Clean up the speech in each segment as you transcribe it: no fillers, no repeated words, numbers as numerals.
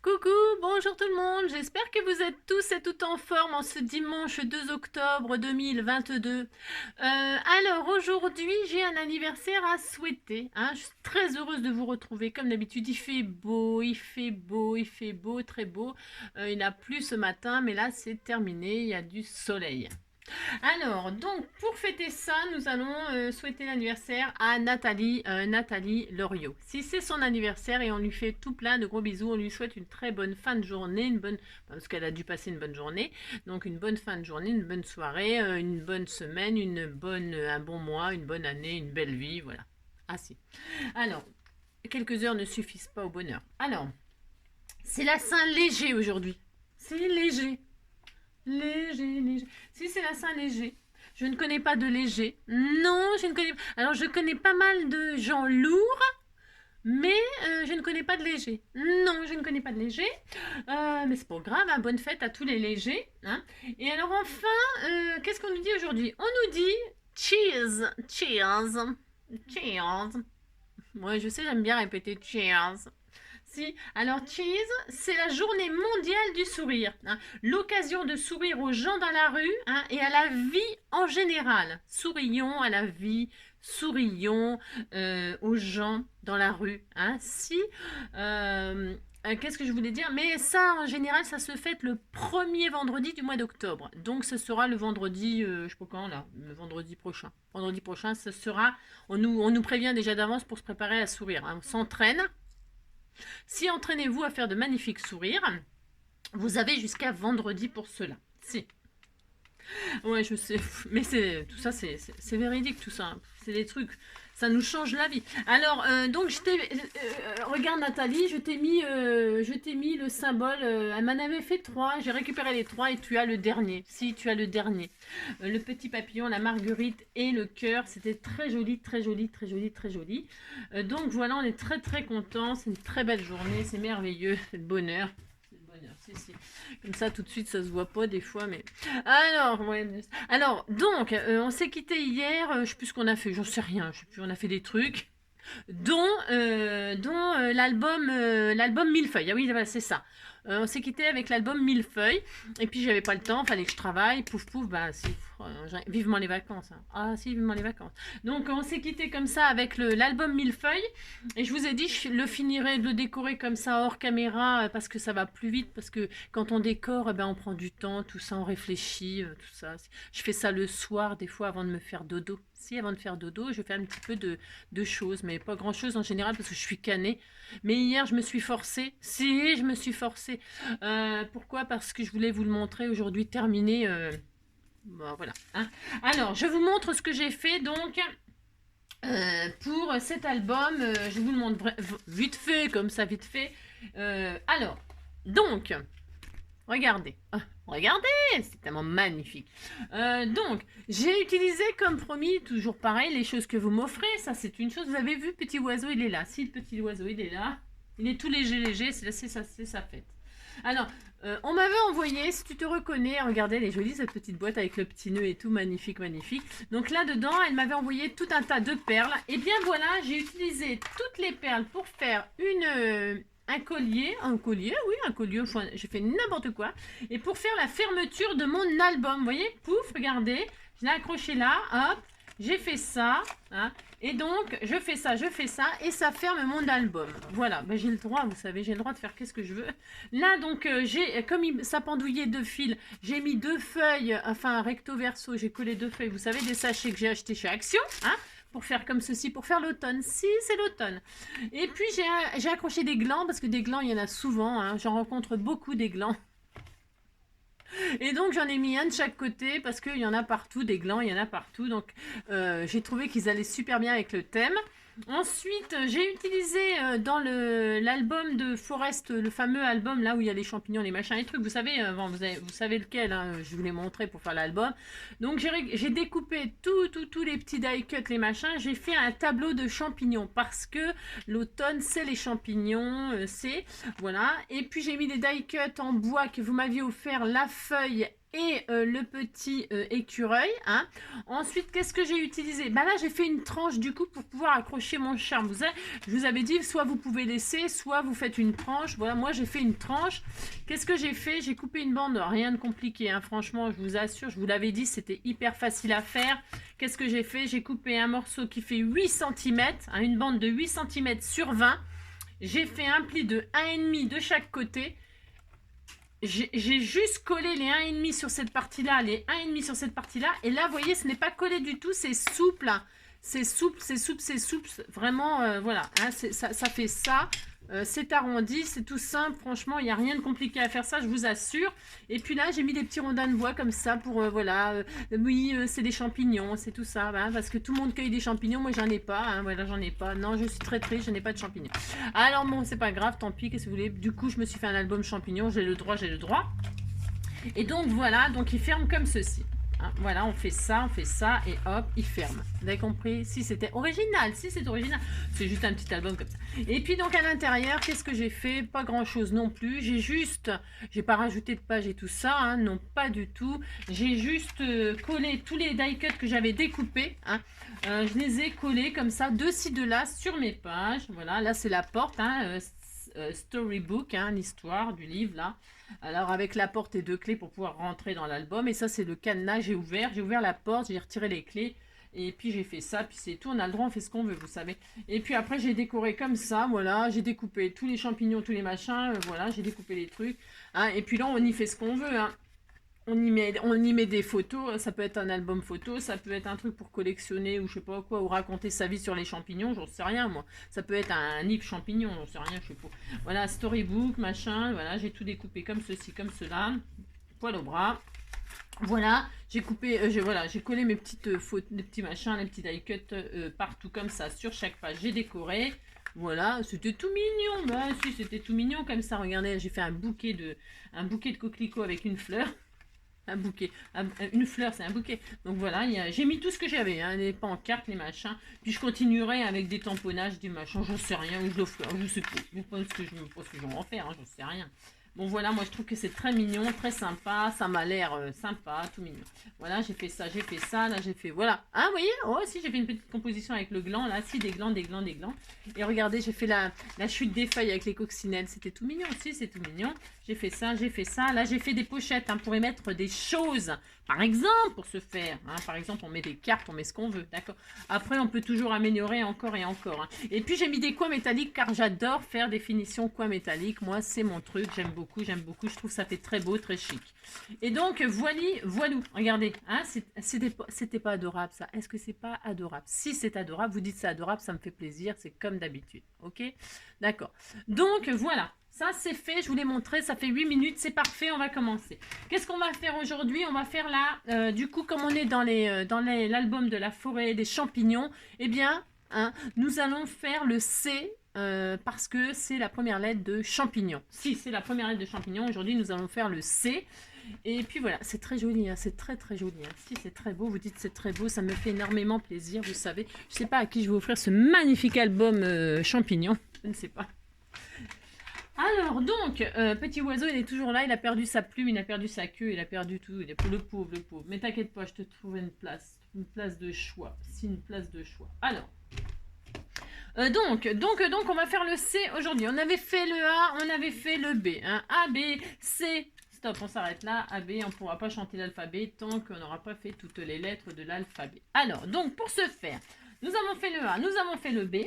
Coucou, bonjour tout le monde, j'espère que vous êtes tous et toutes en forme en ce dimanche 2 octobre 2022. Alors aujourd'hui j'ai un anniversaire à souhaiter, hein. Je suis très heureuse de vous retrouver comme d'habitude. Il fait beau, il fait beau, il fait beau, très beau. Il n'a plu ce matin mais là c'est terminé, il y a du soleil. Alors, donc, pour fêter ça, nous allons souhaiter l'anniversaire à Nathalie Loriot. Si c'est son anniversaire et on lui fait tout plein de gros bisous, on lui souhaite une très bonne fin de journée, parce qu'elle a dû passer une bonne journée, donc une bonne fin de journée, une bonne soirée, une bonne semaine, un bon mois, une bonne année, une belle vie, voilà. Ah si. Alors, quelques heures ne suffisent pas au bonheur. Alors, c'est la Saint-Léger aujourd'hui. C'est léger. Léger, léger. Si c'est la Saint-Léger. Je ne connais pas de léger. Non, je ne connais pas. Alors, je connais pas mal de gens lourds, mais je ne connais pas de léger. Non, je ne connais pas de léger. Mais c'est pas grave, hein, bonne fête à tous les légers. Hein. Et alors, enfin, qu'est-ce qu'on nous dit aujourd'hui? On nous dit cheers, cheers, cheers. Moi, je sais, j'aime bien répéter cheers. Si, alors cheese, c'est la journée mondiale du sourire. Hein. L'occasion de sourire aux gens dans la rue, hein, et à la vie en général. Sourions à la vie, sourions aux gens dans la rue. Hein. Si, qu'est-ce que je voulais dire? Mais ça, en général, ça se fête le premier vendredi du mois d'octobre. Donc, ce sera le vendredi, je sais pas quand, là, le vendredi prochain. Vendredi prochain, ce sera, on nous prévient déjà d'avance pour se préparer à sourire. Hein. On s'entraîne. Si entraînez-vous à faire de magnifiques sourires, vous avez jusqu'à vendredi pour cela. Si. Ouais, je sais, mais tout ça, c'est véridique, tout ça. C'est des trucs, ça nous change la vie. Alors, donc, regarde Nathalie, je t'ai mis le symbole. Elle m'en avait fait 3. J'ai récupéré les 3 et tu as le dernier. Si, tu as le dernier. Le petit papillon, la marguerite et le cœur. C'était très joli, très joli, très joli, très joli. Donc voilà, on est très très contents. C'est une très belle journée, c'est merveilleux, c'est le bonheur. Si. Comme ça, tout de suite, ça se voit pas des fois, mais... Alors, ouais. Alors, donc, on s'est quitté hier, je sais plus ce qu'on a fait, j'en sais rien, je sais plus, on a fait des trucs, dont l'album Millefeuille. Ah oui, c'est ça. On s'est quitté avec l'album Millefeuille, et puis j'avais pas le temps, fallait que je travaille, pouf pouf, bah si, vivement les vacances. Hein. Ah si, vivement les vacances. Donc on s'est quitté comme ça avec l'album Millefeuille, et je vous ai dit, je le finirai de le décorer comme ça hors caméra, parce que ça va plus vite, parce que quand on décore, on prend du temps, tout ça, on réfléchit, tout ça. Je fais ça le soir, des fois, avant de me faire dodo. Si, avant de faire dodo, je fais un petit peu de choses, mais pas grand chose en général parce que je suis canée. Mais hier, je me suis forcée. Si, je me suis forcée. Pourquoi? Parce que je voulais vous le montrer aujourd'hui terminé. Bon, voilà. Hein. Alors, je vous montre ce que j'ai fait donc pour cet album. Je vous le montre vite fait, comme ça, vite fait. Alors, donc, regardez. Regardez, c'est tellement magnifique. Donc, j'ai utilisé comme promis, toujours pareil, les choses que vous m'offrez. Ça, c'est une chose. Vous avez vu, petit oiseau, il est là. Si, le petit oiseau, il est là. Il est tout léger, léger. C'est sa fête. Alors, on m'avait envoyé, si tu te reconnais, regardez, elle est jolie cette petite boîte avec le petit nœud et tout, magnifique, magnifique. Donc là-dedans, elle m'avait envoyé tout un tas de perles. Et bien voilà, j'ai utilisé toutes les perles pour faire un collier, oui, un collier, j'ai fait n'importe quoi. Et pour faire la fermeture de mon album, vous voyez, pouf, regardez, je l'ai accroché là, hop, j'ai fait ça, hein, et donc je fais ça, et ça ferme mon album. Voilà, ben, j'ai le droit, vous savez, j'ai le droit de faire qu'est-ce que je veux. Là, donc, ça pendouillait de fils, j'ai mis 2 feuilles, enfin, recto verso, j'ai collé 2 feuilles, vous savez, des sachets que j'ai achetés chez Action, hein, pour faire comme ceci, pour faire l'automne. Si, c'est l'automne. Et puis, j'ai accroché des glands, parce que des glands, il y en a souvent. Hein. J'en rencontre beaucoup, des glands. Et donc, j'en ai mis un de chaque côté, parce qu'il y en a partout, des glands, il y en a partout. Donc, j'ai trouvé qu'ils allaient super bien avec le thème. Ensuite, j'ai utilisé dans l'album de Forest, le fameux album là où il y a les champignons, les machins, les trucs, vous savez, vous savez lequel, hein, je vous l'ai montré pour faire l'album. Donc j'ai découpé tous les petits die cut, les machins, j'ai fait un tableau de champignons parce que l'automne c'est les champignons, voilà. Et puis j'ai mis des die cut en bois que vous m'aviez offert, la feuille et le petit écureuil. Hein. Ensuite, qu'est-ce que j'ai utilisé? Bah là, j'ai fait une tranche du coup pour pouvoir accrocher mon charme. Je vous avais dit, soit vous pouvez laisser, soit vous faites une tranche. Voilà, moi j'ai fait une tranche. Qu'est-ce que j'ai fait? J'ai coupé une bande, rien de compliqué. Hein. Franchement, je vous assure, je vous l'avais dit, c'était hyper facile à faire. Qu'est-ce que j'ai fait? J'ai coupé un morceau qui fait 8 cm, hein, une bande de 8 cm sur 20. J'ai fait un pli de 1,5 de chaque côté. J'ai juste collé les 1,5 sur cette partie-là, les 1,5 sur cette partie-là. Et là, vous voyez, ce n'est pas collé du tout, c'est souple. Hein. C'est souple, c'est souple, c'est souple. Vraiment, voilà, hein, ça fait ça. C'est arrondi, c'est tout simple. Franchement, il n'y a rien de compliqué à faire ça, je vous assure. Et puis là, j'ai mis des petits rondins de bois comme ça pour, voilà. Oui, c'est des champignons, c'est tout ça. Hein, parce que tout le monde cueille des champignons, moi, j'en ai pas. Hein, voilà, j'en ai pas. Non, je suis très triste, je n'ai pas de champignons. Alors bon, c'est pas grave, tant pis, qu'est-ce que vous voulez. Du coup, je me suis fait un album champignons, j'ai le droit, j'ai le droit. Et donc, voilà, donc il ferme comme ceci. Hein, voilà, on fait ça, et hop, il ferme. Vous avez compris? Si c'était original, si c'est original. C'est juste un petit album comme ça. Et puis donc à l'intérieur, qu'est-ce que j'ai fait? Pas grand-chose non plus. J'ai pas rajouté de pages et tout ça, hein, non pas du tout. J'ai juste collé tous les die cuts que j'avais découpés. Hein. Je les ai collés comme ça, de ci, de là, sur mes pages. Voilà, là c'est la porte, hein, storybook, hein, l'histoire du livre là. Alors avec la porte et 2 clés pour pouvoir rentrer dans l'album. Et ça c'est le cadenas, j'ai ouvert la porte, j'ai retiré les clés. Et puis j'ai fait ça, puis c'est tout, on a le droit, on fait ce qu'on veut, vous savez. Et puis après j'ai décoré comme ça, voilà, j'ai découpé tous les champignons, tous les machins, voilà, j'ai découpé les trucs. Hein, et puis là on y fait ce qu'on veut, hein. On y met des photos, ça peut être un album photo, ça peut être un truc pour collectionner ou je sais pas quoi, ou raconter sa vie sur les champignons, j'en sais rien moi. Ça peut être un livre champignon, j'en sais rien, je sais pas. Voilà, storybook, machin, voilà, j'ai tout découpé comme ceci, comme cela, poil au bras. Voilà, j'ai coupé, voilà, j'ai collé mes petites photos, les petits machins, les petits die cuts partout comme ça, sur chaque page, j'ai décoré. Voilà, c'était tout mignon, bah si, c'était tout mignon comme ça, regardez, j'ai fait un bouquet de coquelicots avec une fleur. Un bouquet, une fleur c'est un bouquet, donc voilà, j'ai mis tout ce que j'avais, hein, les pancartes, les machins, puis je continuerai avec des tamponnages, des machins, j'en sais rien, ou je le ferai, je sais pas, je pense que je vais en faire, hein, j'en sais rien. Bon voilà, moi je trouve que c'est très mignon, très sympa, ça m'a l'air sympa, tout mignon. Voilà, j'ai fait ça, là j'ai fait, voilà. Hein, vous voyez? Oh si, j'ai fait une petite composition avec le gland, là, si, des glands. Et regardez, j'ai fait la chute des feuilles avec les coccinelles, c'était tout mignon aussi, c'est tout mignon. J'ai fait ça, là j'ai fait des pochettes, hein, pour y mettre des choses. Par exemple, pour se faire, hein, par exemple, on met des cartes, on met ce qu'on veut, d'accord? Après, on peut toujours améliorer encore et encore. Hein. Et puis, j'ai mis des coins métalliques car j'adore faire des finitions coins métalliques. Moi, c'est mon truc, j'aime beaucoup. Je trouve que ça fait très beau, très chic. Et donc, voilou. Regardez, hein, c'était pas adorable, ça. Est-ce que c'est pas adorable? Si c'est adorable, vous dites c'est adorable, ça me fait plaisir, c'est comme d'habitude, ok? D'accord. Donc, voilà. Ça, c'est fait, je vous l'ai montré, ça fait 8 minutes, c'est parfait, on va commencer. Qu'est-ce qu'on va faire aujourd'hui? On va faire là, du coup, comme on est dans l'album de la forêt des champignons, eh bien, hein, nous allons faire le C, parce que c'est la première lettre de champignon. Si, c'est la première lettre de champignon, aujourd'hui, nous allons faire le C. Et puis voilà, c'est très joli, hein, c'est très très joli. Hein. Si c'est très beau, vous dites c'est très beau, ça me fait énormément plaisir, vous savez. Je ne sais pas à qui je vais offrir ce magnifique album champignon, je ne sais pas. Alors, donc, petit oiseau, il est toujours là, il a perdu sa plume, il a perdu sa queue, il a perdu tout, il est le pauvre. Mais t'inquiète pas, je te trouve une place de choix. C'est une place de choix. Alors, donc, on va faire le C aujourd'hui. On avait fait le A, on avait fait le B. Hein. A, B, C. Stop, on s'arrête là. A, B, on ne pourra pas chanter l'alphabet tant qu'on n'aura pas fait toutes les lettres de l'alphabet. Alors, donc, pour ce faire, nous avons fait le A, nous avons fait le B.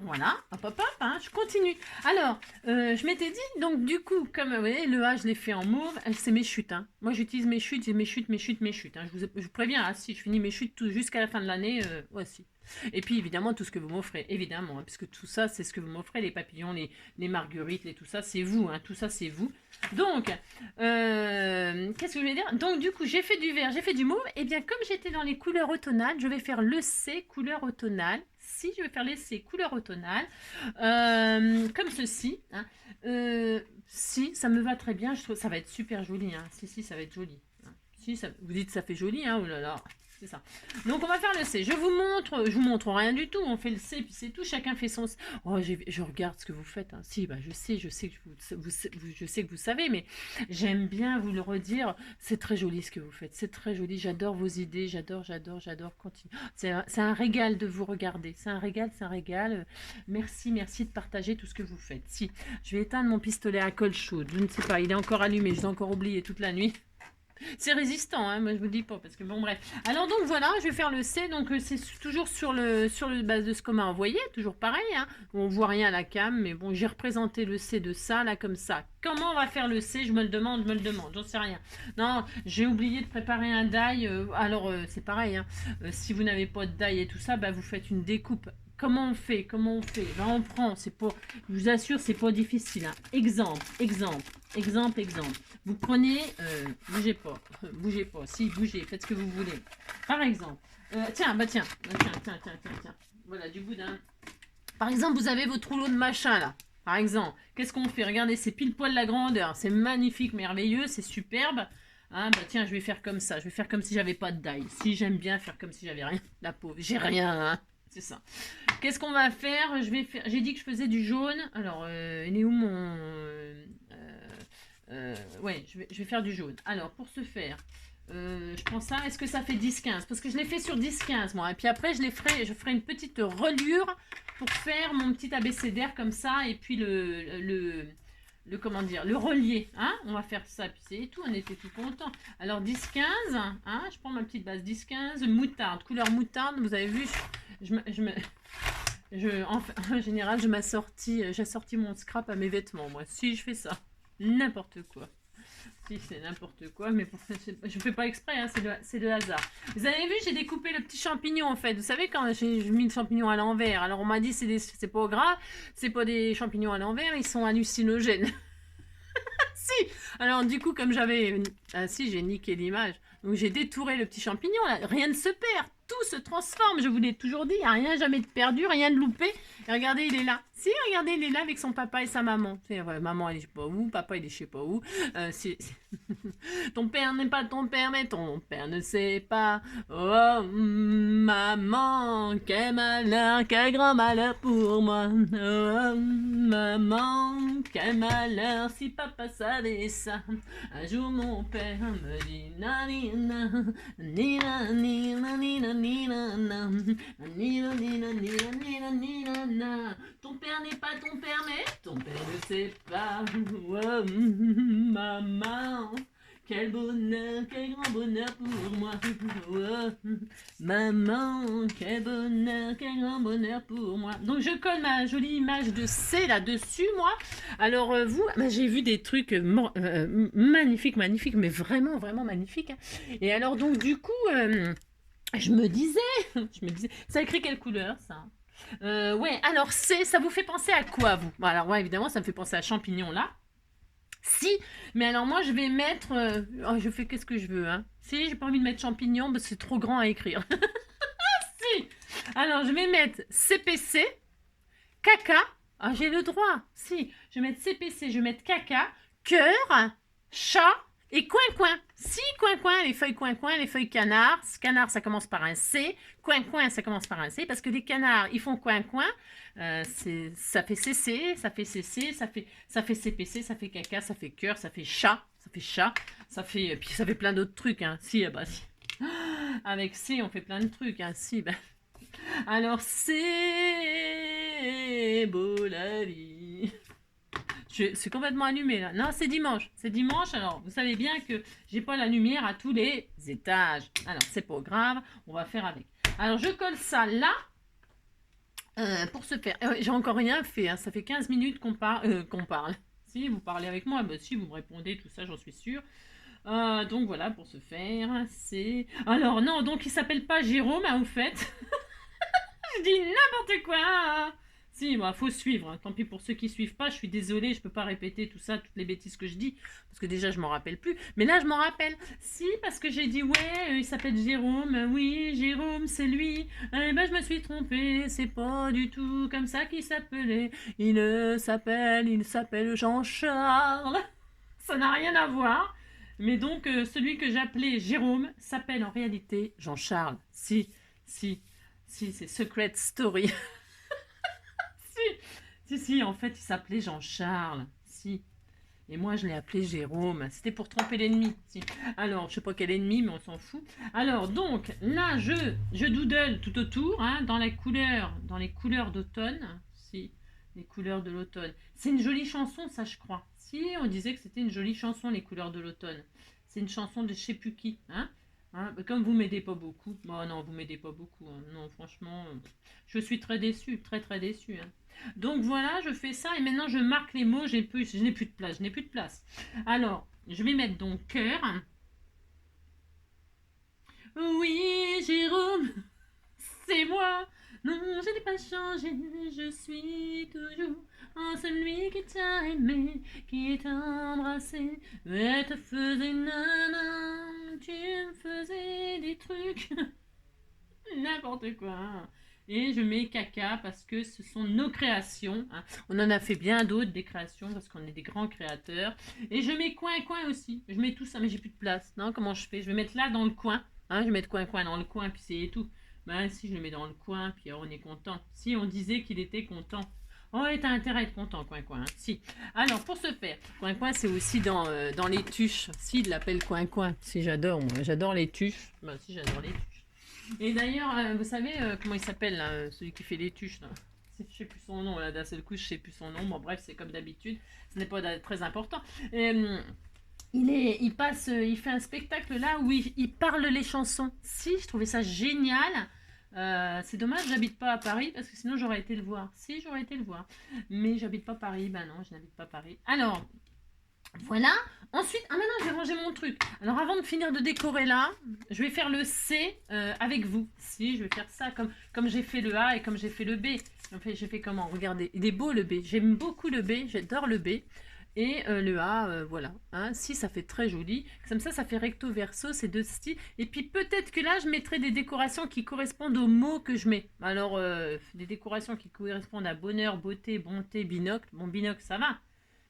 Voilà, hop, hein, je continue. Alors, je m'étais dit, donc du coup, comme vous voyez, le A, je l'ai fait en mauve, c'est mes chutes. Hein. Moi, j'utilise mes chutes, j'ai mes chutes. Hein. Je vous préviens, hein, si je finis mes chutes jusqu'à la fin de l'année, voici. Et puis, évidemment, tout ce que vous m'offrez, évidemment, hein, puisque tout ça, c'est ce que vous m'offrez, les papillons, les marguerites, tout ça, c'est vous, hein, tout ça, c'est vous. Donc, qu'est-ce que je vais dire? Donc, du coup, j'ai fait du vert, j'ai fait du mauve, et bien, comme j'étais dans les couleurs automnales, je vais faire le C, couleur automnale. Si je vais faire les C couleur automnale, comme ceci. Hein. Si, ça me va très bien. Je trouve ça va être super joli. Hein. Si, ça va être joli. Hein. Si, ça, vous dites ça fait joli. Hein. Oh là là. C'est ça. Donc on va faire le C. Je vous montre rien du tout. On fait le C, puis c'est tout. Chacun fait son C. Oh, je regarde ce que vous faites. Hein. Si, bah, je sais que je sais que vous savez, mais j'aime bien vous le redire. C'est très joli ce que vous faites. C'est très joli. J'adore vos idées. J'adore. Continue. C'est un régal de vous regarder. C'est un régal, c'est un régal. Merci de partager tout ce que vous faites. Si, je vais éteindre mon pistolet à colle chaude. Je ne sais pas, il est encore allumé. Je l'ai encore oublié toute la nuit. C'est résistant, hein, moi je vous dis pas, parce que bon bref. Alors donc voilà, je vais faire le C, donc c'est toujours sur le base de ce qu'on m'a envoyé, toujours pareil, hein. On voit rien à la cam, mais bon, j'ai représenté le C de ça, là, comme ça. Comment on va faire le C? Je me le demande, j'en sais rien. Non, j'ai oublié de préparer un die, alors c'est pareil, hein. Si vous n'avez pas de die et tout ça, bah vous faites une découpe. Comment on fait? Ben, on prend, c'est pas, je vous assure, c'est pas difficile, hein. Exemple. Vous prenez, bougez pas, si, bougez, faites ce que vous voulez. Par exemple, tiens. Voilà, du boudin. Par exemple, vous avez votre rouleau de machin, là. Par exemple, qu'est-ce qu'on fait? Regardez, c'est pile poil la grandeur. C'est magnifique, merveilleux, c'est superbe. Hein, bah tiens, je vais faire comme ça. Je vais faire comme si j'avais pas de die. Si, j'aime bien faire comme si j'avais rien. La pauvre, j'ai rien, hein. C'est ça. Qu'est-ce qu'on va faire? J'ai dit que je faisais du jaune. Alors, il est où mon... ouais, je vais faire du jaune. Alors, pour ce faire, je prends ça. Est-ce que ça fait 10-15? Parce que je l'ai fait sur 10-15, moi. Et puis après, je ferai une petite reliure pour faire mon petit abécédaire comme ça. Et puis comment dire, le relier. Hein, on va faire ça. Puis c'est tout. On était tout content. Alors, 10-15. Hein, je prends ma petite base 10-15. Moutarde. Couleur moutarde. Vous avez vu, en général, j'ai sorti mon scrap à mes vêtements, moi. Si, je fais ça. N'importe quoi. Si, c'est n'importe quoi, mais je fais pas exprès, hein, c'est le hasard. Vous avez vu, j'ai découpé le petit champignon, en fait. Vous savez, quand j'ai mis le champignon à l'envers, alors on m'a dit c'est pas grave, c'est pas des champignons à l'envers, ils sont hallucinogènes. Si. Alors, du coup, comme j'avais... Ah si, j'ai niqué l'image. Donc, j'ai détouré le petit champignon, là. Rien ne se perd. Tout se transforme. Je vous l'ai toujours dit. Il n'y a rien jamais de perdu, rien de loupé. Et regardez, il est là. Si, regardez, il est là avec son papa et sa maman. Maman, elle est je sais pas où. Papa, il est je sais pas où. Ton père n'est pas ton père, mais ton père ne sait pas. Oh, maman, quel malheur, quel grand malheur pour moi. Oh, maman, quel malheur, si papa savait ça. Un jour, mon père me dit nanina, nina, nina, nina, nina, nina, nina, nina, nina, nina. Ton père n'est pas ton père, mais ton père ne sait pas. Oh, maman, quel bonheur, quel grand bonheur pour moi. Oh, maman, quel bonheur, quel grand bonheur pour moi. Donc je colle ma jolie image de C là-dessus, moi. Alors vous, j'ai vu des trucs magnifiques, mais vraiment magnifiques. Hein. Et alors donc du coup, je me disais, ça écrit quelle couleur ça? Ouais, alors ça vous fait penser à quoi vous? Bon, alors ouais, évidemment, ça me fait penser à champignon là. Si, mais alors moi je vais mettre... je fais qu'est-ce que je veux, hein. Si, j'ai pas envie de mettre champignon, parce que c'est trop grand à écrire. Si, alors je vais mettre CPC, caca, j'ai le droit. Si, je vais mettre CPC, je vais mettre caca, cœur, chat et coin-coin. Si, coin-coin, les feuilles canard. Canard, ça commence par un C. Coin-coin, ça commence par un C. Parce que les canards, ils font coin-coin. Ça fait CC, ça fait CC, ça fait CPC, ça fait caca, ça fait cœur, ça fait chat. Puis ça fait plein d'autres trucs. Hein. Si, bah si. Avec C, on fait plein de trucs. Hein. Si, bah. Alors, c'est beau la vie. C'est complètement allumé là. Non, c'est dimanche. Alors, vous savez bien que j'ai pas la lumière à tous les étages. Alors, c'est pas grave. On va faire avec. Alors, je colle ça là. Pour ce faire. J'ai encore rien fait. Hein. Ça fait 15 minutes qu'on parle. Si, vous parlez avec moi. Bah, si, vous me répondez, tout ça, j'en suis sûre. Donc, voilà, pour ce faire. C'est... Alors, non, donc, il s'appelle pas Jérôme, hein, au fait. Je dis n'importe quoi. Hein. Si, bah, faut suivre. Hein. Tant pis pour ceux qui suivent pas. Je suis désolée, je peux pas répéter tout ça, toutes les bêtises que je dis, parce que déjà je m'en rappelle plus. Mais là, je m'en rappelle. Si, parce que j'ai dit ouais, il s'appelle Jérôme. Oui, Jérôme, c'est lui. Eh ben, je me suis trompée. C'est pas du tout comme ça qu'il s'appelait. Il s'appelle Jean-Charles. Ça n'a rien à voir. Mais donc, celui que j'appelais Jérôme s'appelle en réalité Jean-Charles. Si, si, si, c'est Secret Story. Si, en fait, il s'appelait Jean-Charles. Si. Et moi, je l'ai appelé Jérôme. C'était pour tromper l'ennemi. Si. Alors, je sais pas quel ennemi, mais on s'en fout. Alors, donc, là, je doodle tout autour, hein, dans les couleurs d'automne. Si, les couleurs de l'automne. C'est une jolie chanson, ça, je crois. Si, on disait que c'était une jolie chanson, les couleurs de l'automne. C'est une chanson de je sais plus qui, hein. Hein, comme vous m'aidez pas beaucoup. Bon, non, vous m'aidez pas beaucoup. Hein. Non, franchement, je suis très déçue, très très déçue. Hein. Donc voilà, je fais ça et maintenant je marque les mots, je n'ai plus de place, je n'ai plus de place. Alors, je vais mettre donc cœur. Oui, Jérôme, c'est moi. Non, je n'ai pas changé, je suis toujours celui qui t'a aimé, qui t'a embrassé, mais te faisait nanan, tu me faisais des trucs, n'importe quoi. Hein. Et je mets caca parce que ce sont nos créations. Hein. On en a fait bien d'autres des créations parce qu'on est des grands créateurs. Et je mets coin aussi. Je mets tout ça, mais j'ai plus de place. Non, comment je fais? Je vais mettre là dans le coin. Hein, je vais mettre coin dans le coin, puis c'est tout. Ben si, je le mets dans le coin, puis on est content. Si, on disait qu'il était content. Oh, et t'as intérêt à être content, coin. Hein. Si. Alors, pour ce faire, coin, c'est aussi dans les tuches. Si, il l'appelle coin. Si, j'adore, moi. J'adore les tuches. Ben si, j'adore les tuches. Et d'ailleurs, vous savez comment il s'appelle, là, celui qui fait les tuches, là. Je sais plus son nom, là, d'un seul coup, je sais plus son nom. Bon, bref, c'est comme d'habitude. Ce n'est pas très important. Il fait un spectacle là où il parle les chansons. Si, je trouvais ça génial. C'est dommage, j'habite pas à Paris parce que sinon j'aurais été le voir. Si, j'aurais été le voir. Mais j'habite pas Paris. Ben non, je n'habite pas Paris. Alors, voilà. Ensuite, maintenant je vais ranger mon truc. Alors avant de finir de décorer là, je vais faire le C avec vous. Si, je vais faire ça comme j'ai fait le A et comme j'ai fait le B. En fait, j'ai fait comment? Regardez, il est beau le B. J'aime beaucoup le B, j'adore le B. Et le A, voilà. Hein, si, ça fait très joli. Comme ça fait recto verso, ces deux styles. Et puis peut-être que là, je mettrai des décorations qui correspondent aux mots que je mets. Alors, des décorations qui correspondent à bonheur, beauté, bonté, binocle. Bon, binocle, ça va.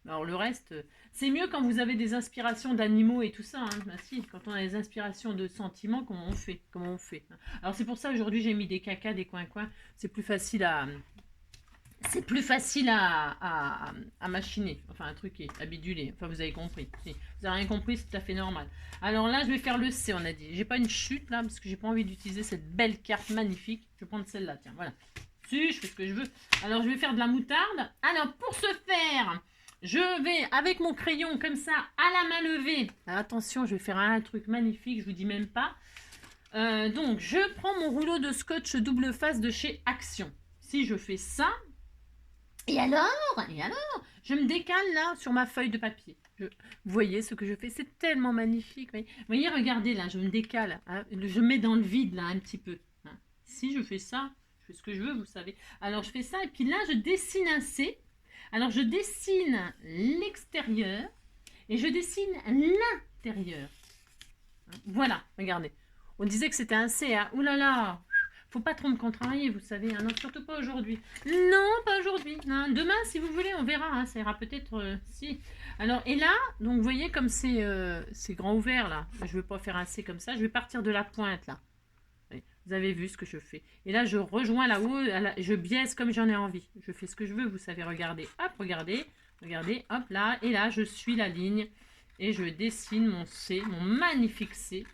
Alors le reste, c'est mieux quand vous avez des inspirations d'animaux et tout ça. Hein. Ben, si, quand on a des inspirations de sentiments, comment on fait? Alors c'est pour ça aujourd'hui j'ai mis des cacas, des coins. C'est plus facile à machiner. Enfin un truc à biduler. Enfin vous avez compris. Si vous n'avez rien compris, c'est tout à fait normal. Alors là je vais faire le C, on a dit. J'ai pas une chute là parce que j'ai pas envie d'utiliser cette belle carte magnifique. Je vais prendre celle-là, tiens, voilà. Si, je fais ce que je veux. Alors je vais faire de la moutarde. Alors pour ce faire... je vais, avec mon crayon, comme ça, à la main levée. Alors, attention, je vais faire un truc magnifique, je vous dis même pas. Donc, je prends mon rouleau de scotch double face de chez Action. Si je fais ça, et alors, je me décale là sur ma feuille de papier. Vous voyez ce que je fais, c'est tellement magnifique. Vous voyez, regardez là, je me décale. Hein, je mets dans le vide là un petit peu. Hein. Si je fais ça, je fais ce que je veux, vous savez. Alors, je fais ça et puis là, je dessine un C. Alors, je dessine l'extérieur et je dessine l'intérieur. Voilà, regardez. On disait que c'était un C. Hein. Ouh là là, faut pas trop me contrarier, vous savez. Hein. Non, surtout pas aujourd'hui. Non, pas aujourd'hui. Hein. Demain, si vous voulez, on verra. Hein. Ça ira peut-être si. Alors, et là, donc, vous voyez comme c'est grand ouvert, là. Je ne vais pas faire un C comme ça. Je vais partir de la pointe, là. Vous avez vu ce que je fais. Et là, je rejoins là-haut, je biaise comme j'en ai envie. Je fais ce que je veux, vous savez, regardez. Hop, regardez, hop là. Et là, je suis la ligne et je dessine mon C, mon magnifique C.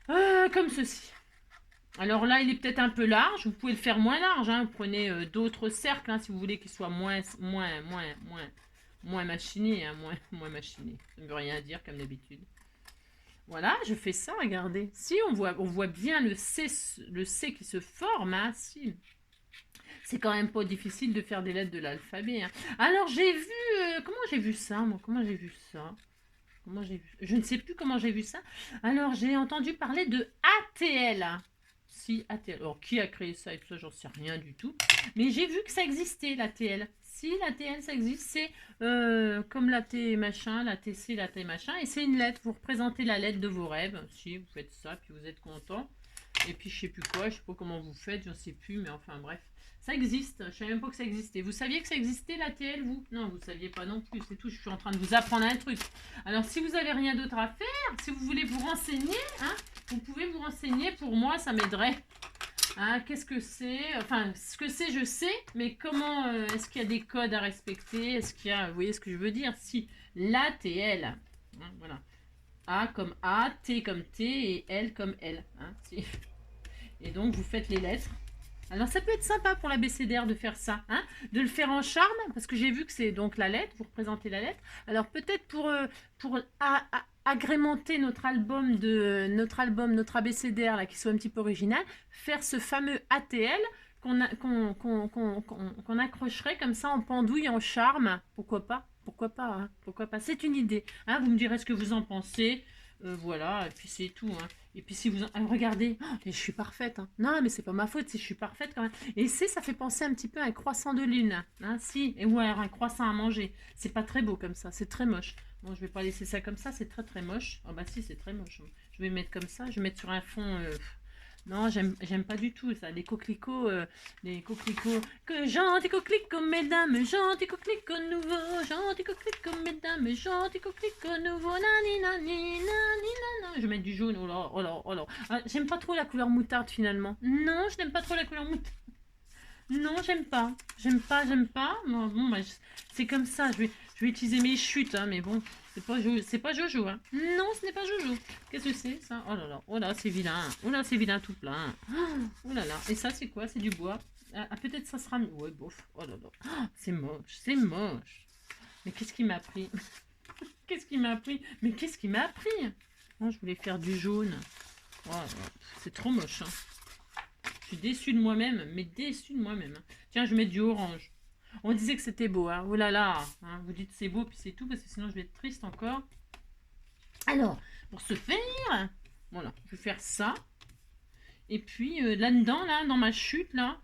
Comme ceci. Alors là, il est peut-être un peu large. Vous pouvez le faire moins large. Hein. Vous prenez d'autres cercles hein, si vous voulez qu'il soit moins machiné. Hein, moins machiné. Ça ne veut rien dire comme d'habitude. Voilà, je fais ça, regardez. Si, on voit bien le C qui se forme. Hein, si. C'est quand même pas difficile de faire des lettres de l'alphabet. Hein. Alors, j'ai vu... comment j'ai vu ça, moi? Je ne sais plus comment j'ai vu ça. Alors, j'ai entendu parler de ATL. Si, ATL. Alors, qui a créé ça et tout ça, j'en sais rien du tout. Mais j'ai vu que ça existait, l'ATL. Si, l'ATL, ça existe, c'est comme la T machin, la TC, la T machin, et c'est une lettre, vous représentez la lettre de vos rêves, si, vous faites ça, puis vous êtes content, et puis je sais plus quoi, je sais pas comment vous faites, je ne sais plus, mais enfin bref, Ça existe. Je ne savais même pas que ça existait. Vous saviez que ça existait, l'ATL, vous? Non, vous ne saviez pas non plus. C'est tout. Je suis en train de vous apprendre un truc. Alors, si vous n'avez rien d'autre à faire, si vous voulez vous renseigner, hein, vous pouvez vous renseigner. Pour moi, ça m'aiderait. Hein, qu'est-ce que c'est? Enfin, ce que c'est, je sais. Mais comment est-ce qu'il y a des codes à respecter? Est-ce qu'il y a... Vous voyez ce que je veux dire? Si l'ATL, hein, voilà. A comme A, T comme T et L comme L. Hein, si. Et donc, vous faites les lettres. Alors, ça peut être sympa pour l'abécédaire de faire ça, hein, de le faire en charme, parce que j'ai vu que c'est donc la lettre, vous représentez la lettre. Alors, peut-être pour agrémenter notre album, notre abécédaire, là, qui soit un petit peu original, faire ce fameux ATL qu'on accrocherait comme ça en pendouille, en charme. Pourquoi pas? Pourquoi pas, hein? Pourquoi pas? C'est une idée. Hein, vous me direz ce que vous en pensez. Voilà, et puis c'est tout. Hein. Et puis si vous... regardez, oh, je suis parfaite. Hein. Non, mais c'est pas ma faute si je suis parfaite quand même. Et ça fait penser un petit peu à un croissant de lune. Hein, si, et ou alors un croissant à manger. C'est pas très beau comme ça, c'est très moche. Bon, je vais pas laisser ça comme ça, c'est très très moche. Oh bah si, c'est très moche. Je vais mettre comme ça, je vais mettre sur un fond... Non, j'aime pas du tout ça. Les coquelicots, que gentils coquelicots, mesdames, gentils coquelicots nouveaux, gentils coquelicots, mesdames, gentils coquelicots nouveaux, nani, nani, nani, nani. Je vais mettre du jaune, oh là, oh là, oh là. Ah, j'aime pas trop la couleur moutarde finalement. Non, je n'aime pas trop la couleur moutarde. Non, j'aime pas. J'aime pas, j'aime pas. Bon, bah, c'est comme ça. Je vais utiliser mes chutes, hein, mais bon, c'est pas Jojo. Hein. Non, ce n'est pas Jojo. Qu'est-ce que c'est, ça? Oh là, c'est vilain. Oh là, c'est vilain tout plein. Oh là là. Et ça, c'est quoi? C'est du bois. Ah, peut-être ça sera... Ouais, bof. Oh là là. Oh, c'est moche, c'est moche. Mais qu'est-ce qui m'a pris? Qu'est-ce qui m'a pris? Mais qu'est-ce qui m'a pris? Oh, je voulais faire du jaune. Oh, c'est trop moche, hein. Je suis déçue de moi-même, mais déçue de moi-même. Tiens, je mets du orange. On disait que c'était beau, hein. Oh là là, hein. Vous dites c'est beau, puis c'est tout, parce que sinon je vais être triste encore. Alors, pour ce faire, voilà, je vais faire ça. Et puis là-dedans, là, dans ma chute, là.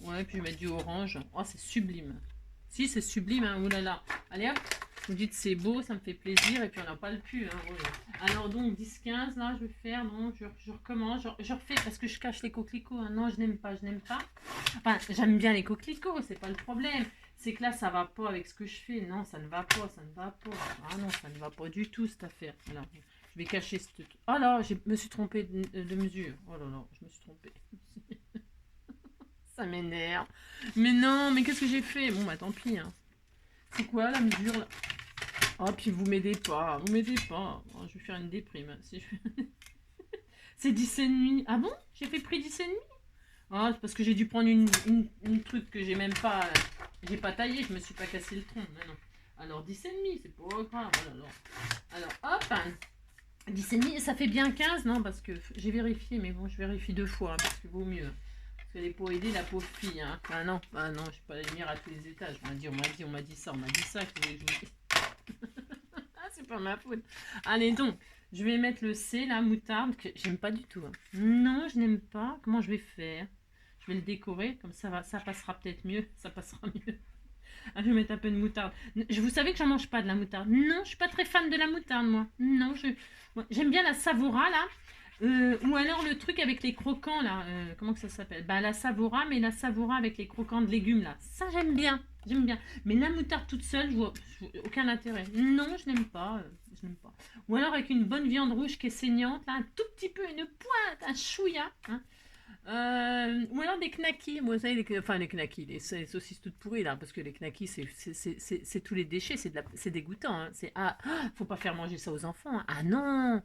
Ouais, puis je vais mettre du orange. Oh, c'est sublime. Si, c'est sublime, hein. Oh là là. Allez hop. Vous dites c'est beau, ça me fait plaisir, et puis on n'a pas le pu. Hein, voilà. Alors donc 10-15, là je vais faire, non, je recommence, je refais parce que je cache les coquelicots. Hein. Non, je n'aime pas, je n'aime pas. Enfin, j'aime bien les coquelicots, c'est pas le problème. C'est que là, ça va pas avec ce que je fais. Non, ça ne va pas, ça ne va pas. Ah non, ça ne va pas du tout cette affaire. Alors, je vais cacher cette... Oh là, je me suis trompée de mesure. Oh là là, je me suis trompée. Ça m'énerve. Mais non, mais qu'est-ce que j'ai fait? Bon, bah tant pis. Hein. C'est quoi la mesure là? Oh, puis vous m'aidez pas, vous m'aidez pas. Oh, je vais faire une déprime. Si je... C'est 10,5. Ah bon? J'ai fait prix 10,5? Oh, c'est parce que j'ai dû prendre une truc que j'ai même pas... J'ai pas taillé, je me suis pas cassé le tronc. Mais non. Alors 10,5, c'est pas grave. Alors hop, 10,5, ça fait bien 15, non? Parce que j'ai vérifié, mais bon, je vérifie 2 fois, hein, parce que vaut mieux. Parce qu'elle est pour aider la pauvre fille. Hein. Ah non, je suis pas la lumière à tous les étages. On m'a dit ça. Que je vous dis. Ah, c'est pas ma faute. Allez donc, je vais mettre le C, la moutarde, que j'aime pas du tout. Hein. Non, je n'aime pas. Comment je vais faire? Je vais le décorer, comme ça passera peut-être mieux. Ça passera mieux. Ah, je vais mettre un peu de moutarde. Vous savez que j'en mange pas de la moutarde. Non, je suis pas très fan de la moutarde, moi. Non, j'aime bien la savoura, là. Ou alors le truc avec les croquants là, comment que ça s'appelle? Bah la savoura, mais la savoura avec les croquants de légumes là, ça j'aime bien, Mais la moutarde toute seule, je vois aucun intérêt. Non, je n'aime pas, Ou alors avec une bonne viande rouge qui est saignante, là, un tout petit peu, une pointe, un chouïa, hein. Ou alors des knackis, moi, vous savez, les knackis, les saucisses toutes pourries là, parce que les knackis c'est tous les déchets, c'est dégoûtant, hein. Faut pas faire manger ça aux enfants, hein. Ah non,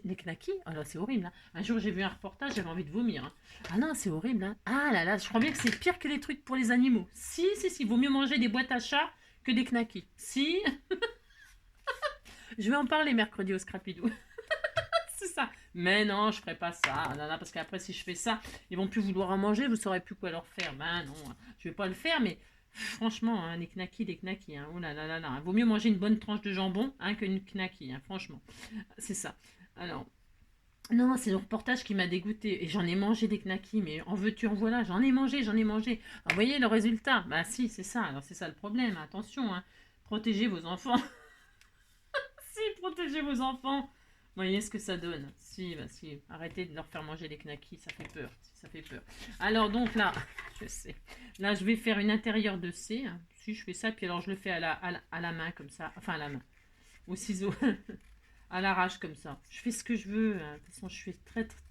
les knackis, oh là c'est horrible, hein. Un jour j'ai vu un reportage, j'avais envie de vomir, hein. Ah non, c'est horrible, hein. Ah là là, je crois bien que c'est pire que les trucs pour les animaux. Si, vaut mieux manger des boîtes à chat que des knackis. Si. Je vais en parler mercredi au Scrapidou. C'est ça. Mais non, je ferai pas ça. Non, parce qu'après, si je fais ça, ils vont plus vouloir en manger, vous saurez plus quoi leur faire. Ben non, je vais pas le faire, mais franchement, hein, les knackis, hein, oh là là là là. Vaut mieux manger une bonne tranche de jambon hein, qu'une knacki, hein, franchement. C'est ça. Alors, non, c'est le reportage qui m'a dégoûté. Et j'en ai mangé des knackis, mais en veux-tu, en voilà, j'en ai mangé. Alors, vous voyez le résultat? Bah si, c'est ça. Alors, c'est ça le problème. Attention, hein. Protégez vos enfants. Si, protégez vos enfants. Vous voyez ce que ça donne. Si, arrêtez de leur faire manger les knackis, ça fait peur. ça fait peur. Alors donc là, je sais. Là, je vais faire une intérieure de C. Hein. Si je fais ça, puis alors je le fais à la main comme ça. Enfin, à la main. Au ciseau. À l'arrache comme ça. Je fais ce que je veux. Hein. De toute façon, je suis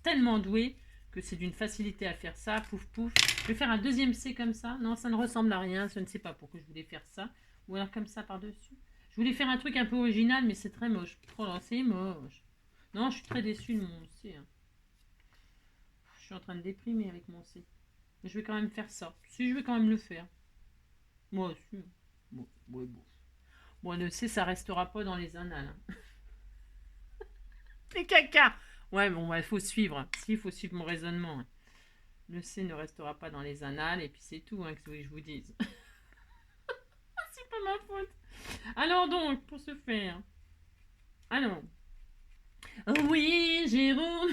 tellement douée que c'est d'une facilité à faire ça. Pouf, pouf. Je vais faire un deuxième C comme ça. Non, ça ne ressemble à rien. Je ne sais pas pourquoi je voulais faire ça. Ou alors comme ça par-dessus. Je voulais faire un truc un peu original, mais c'est très moche. Oh là, c'est moche. Non, je suis très déçue de mon C. Hein. Je suis en train de déprimer avec mon C. Mais je vais quand même faire ça. Si, je vais quand même le faire. Moi aussi. Bon, ouais, bon. Bon, le C, ça restera pas dans les annales. Hein. Les caca. Ouais, bon, il faut suivre. Si, il faut suivre mon raisonnement. Hein. Le C ne restera pas dans les annales, et puis c'est tout, hein, que je vous dise. C'est pas ma faute. Alors donc, pour ce faire. Alors. Oh oui, Jérôme,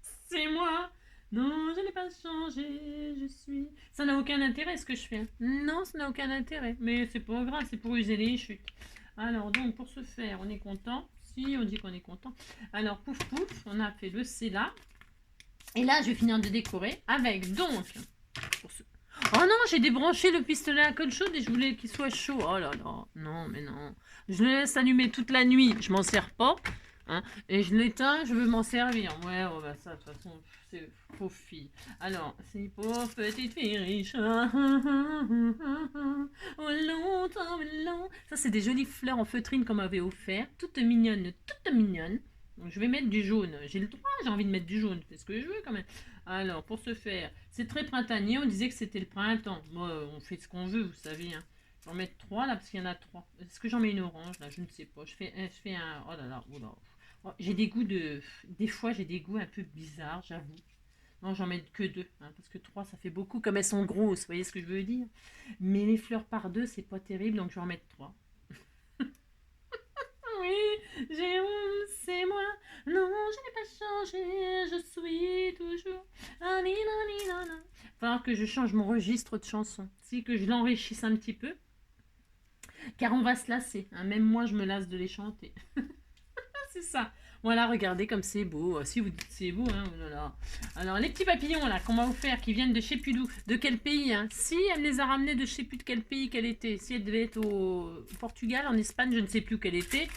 c'est moi. Non, je n'ai pas changé, je suis... Ça n'a aucun intérêt ce que je fais. Non, ça n'a aucun intérêt. Mais c'est pas grave, c'est pour user les chutes. Alors donc, pour ce faire, on est content. Si, on dit qu'on est content. Alors, pouf pouf, on a fait le C là. Et là, je vais finir de décorer avec donc... Pour ce... Oh non, j'ai débranché le pistolet à colle chaude et je voulais qu'il soit chaud. Oh là là, non, mais non. Je le laisse allumer toute la nuit, je m'en sers pas. Hein, et je l'éteins, je veux m'en servir. Ouais, oh bah ça, de toute façon, c'est pauvre fille. Alors, c'est pauvre petite fille riche. Oh, longtemps, long. Ça, c'est des jolies fleurs en feutrine qu'on m'avait offert. Toutes mignonnes, toutes mignonnes. Donc, je vais mettre du jaune. J'ai le droit, j'ai envie de mettre du jaune. Je fais ce que je veux quand même. Alors, pour ce faire, c'est très printanier. On disait que c'était le printemps. Moi, on fait ce qu'on veut, vous savez. Hein. Je vais en mettre 3 là, parce qu'il y en a 3. Est-ce que j'en mets une orange là? Je ne sais pas. Je fais un... Oh là là, oh là. Oh, j'ai des goûts de... Des fois, j'ai des goûts un peu bizarres, j'avoue. Non, j'en mets que 2, hein, parce que 3, ça fait beaucoup, comme elles sont grosses, vous voyez ce que je veux dire? Mais les fleurs par 2, c'est pas terrible, donc je vais en mettre 3. Oui, Jérôme, c'est moi. Non, je n'ai pas changé, je suis toujours... Il va falloir que je change mon registre de chanson. Si, que je l'enrichisse un petit peu. Car on va se lasser. Hein. Même moi, je me lasse de les chanter. C'est ça. Voilà, regardez comme c'est beau. Si vous dites c'est beau, hein, oh là là. Alors, les petits papillons là qu'on m'a offert, qui viennent de je sais plus d'où, de quel pays, hein. Si elle les a ramenés de je sais plus de quel pays qu'elle était. Si elle devait être au Portugal, en Espagne, je ne sais plus où qu'elle était.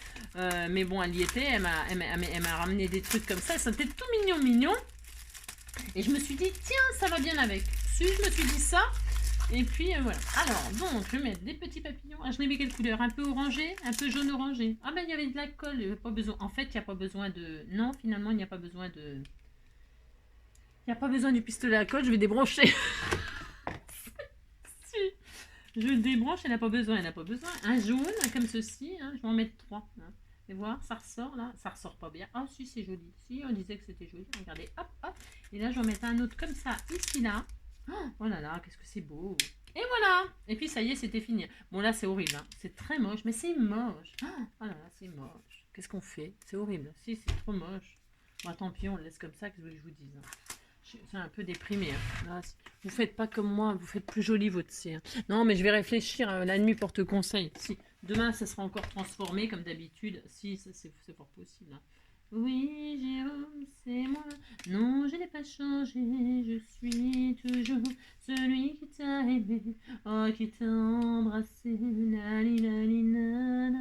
Mais bon, elle y était. Elle m'a ramené des trucs comme ça. C'était tout mignon, mignon. Et je me suis dit, tiens, ça va bien avec. Si je me suis dit ça. Et puis voilà. Alors, donc, je vais mettre des petits papillons. Ah, je n'ai mis quelle couleur? Un peu orangé, un peu jaune orangé. Ah ben, il y avait de la colle. Pas besoin. En fait, il n'y a pas besoin de... Non, finalement, il n'y a pas besoin de... Il n'y a pas besoin du pistolet à colle. Je vais débrancher. Si. Je débranche, elle n'a pas besoin. Elle n'a pas besoin. Un jaune, comme ceci. Hein, je vais en mettre 3. Hein. Et voir, ça ressort là. Ça ressort pas bien. Ah, si, c'est joli. Si, on disait que c'était joli. Regardez, hop, hop. Et là, je vais en mettre un autre comme ça, ici, là. Oh là là, qu'est-ce que c'est beau. Et voilà. Et puis ça y est, c'était fini. Bon là, c'est horrible. Hein. C'est très moche, mais c'est moche. Oh là là, c'est moche. Qu'est-ce qu'on fait? C'est horrible. Si, c'est trop moche. Bon, tant pis, on le laisse comme ça, que je vous dise. Hein. Je suis un peu déprimée. Hein. Là, vous faites pas comme moi, vous faites plus joli votre C. Hein. Non, mais je vais réfléchir. La nuit porte conseil. Si demain, ça sera encore transformé comme d'habitude. Si, c'est fort possible. Hein. Oui, Jérôme, c'est moi. Non, je n'ai pas changé. Je suis toujours celui qui t'a aimé. Oh, qui t'a embrassé. Nani, nani, nana.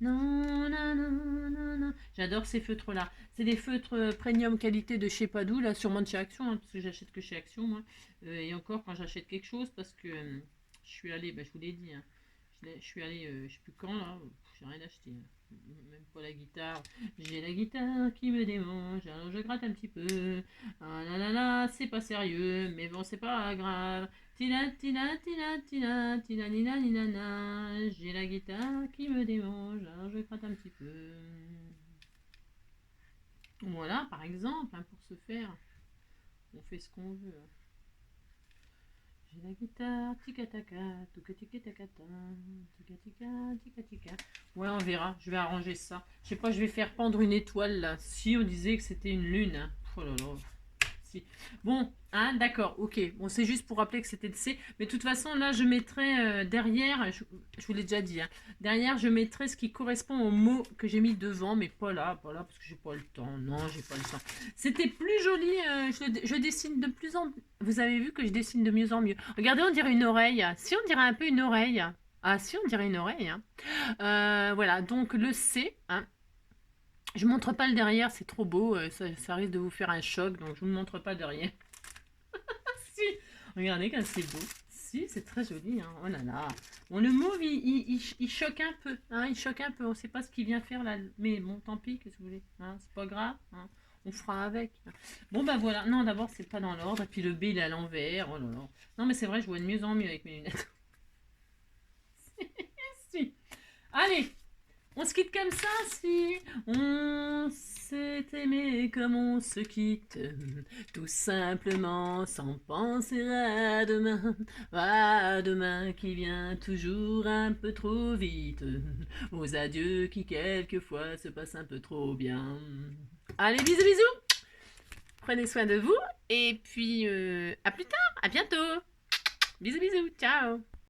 Non, non, non, non, non. J'adore ces feutres-là. C'est des feutres premium qualité de chez Padoue, là, sûrement de chez Action, hein, parce que j'achète que chez Action, moi. Et encore, quand j'achète quelque chose, parce que je suis allée, je vous l'ai dit, hein, je suis allée, je sais plus quand, là, j'ai rien acheté. Hein. Même pas la guitare. J'ai la guitare qui me démange, alors je gratte un petit peu. Ah là là là, c'est pas sérieux, mais bon, c'est pas grave. Tina, tina, tina, tina, tina, nina, nina, nina. J'ai la guitare qui me démange, alors je gratte un petit peu. Voilà, par exemple, hein, pour ce faire, on fait ce qu'on veut. J'ai la guitare, tika-taka, tuka-tika-taka-ta, tika-tika-tika-tika. Ouais, on verra, je vais arranger ça. Je sais pas, je vais faire pendre une étoile là. Si on disait que c'était une lune. Hein. Oh là là, Si. Bon, hein, d'accord, ok. Bon, c'est juste pour rappeler que c'était le C. Mais de toute façon, là, je mettrai derrière, je vous l'ai déjà dit, hein, derrière, je mettrai ce qui correspond au mot que j'ai mis devant, mais pas là, parce que j'ai pas le temps. Non, j'ai pas le temps. C'était plus joli, je dessine de plus en... Vous avez vu que je dessine de mieux en mieux. Regardez, on dirait une oreille. Si, on dirait un peu une oreille. Ah, si, on dirait une oreille. Hein. Voilà, donc le C, hein. Je ne montre pas le derrière, c'est trop beau, ça risque de vous faire un choc, donc je ne vous montre pas derrière. Si, regardez comme c'est beau. Si, c'est très joli, hein. Oh là là. Bon, le mauve, il choque un peu, hein, il choque un peu. On ne sait pas ce qu'il vient faire là, mais bon, tant pis, qu'est-ce que vous voulez, hein, c'est pas grave, hein. On fera avec. Bon, bah voilà. Non, d'abord, c'est pas dans l'ordre, et puis le B, il est à l'envers. Oh là là. Non, mais c'est vrai, je vois de mieux en mieux avec mes lunettes. Si. Allez, on se quitte comme ça, si on s'est aimé comme on se quitte, tout simplement sans penser à demain qui vient toujours un peu trop vite, aux adieux qui quelquefois se passent un peu trop bien. Allez, bisous bisous, prenez soin de vous, et puis à plus tard, à bientôt, bisous bisous, ciao.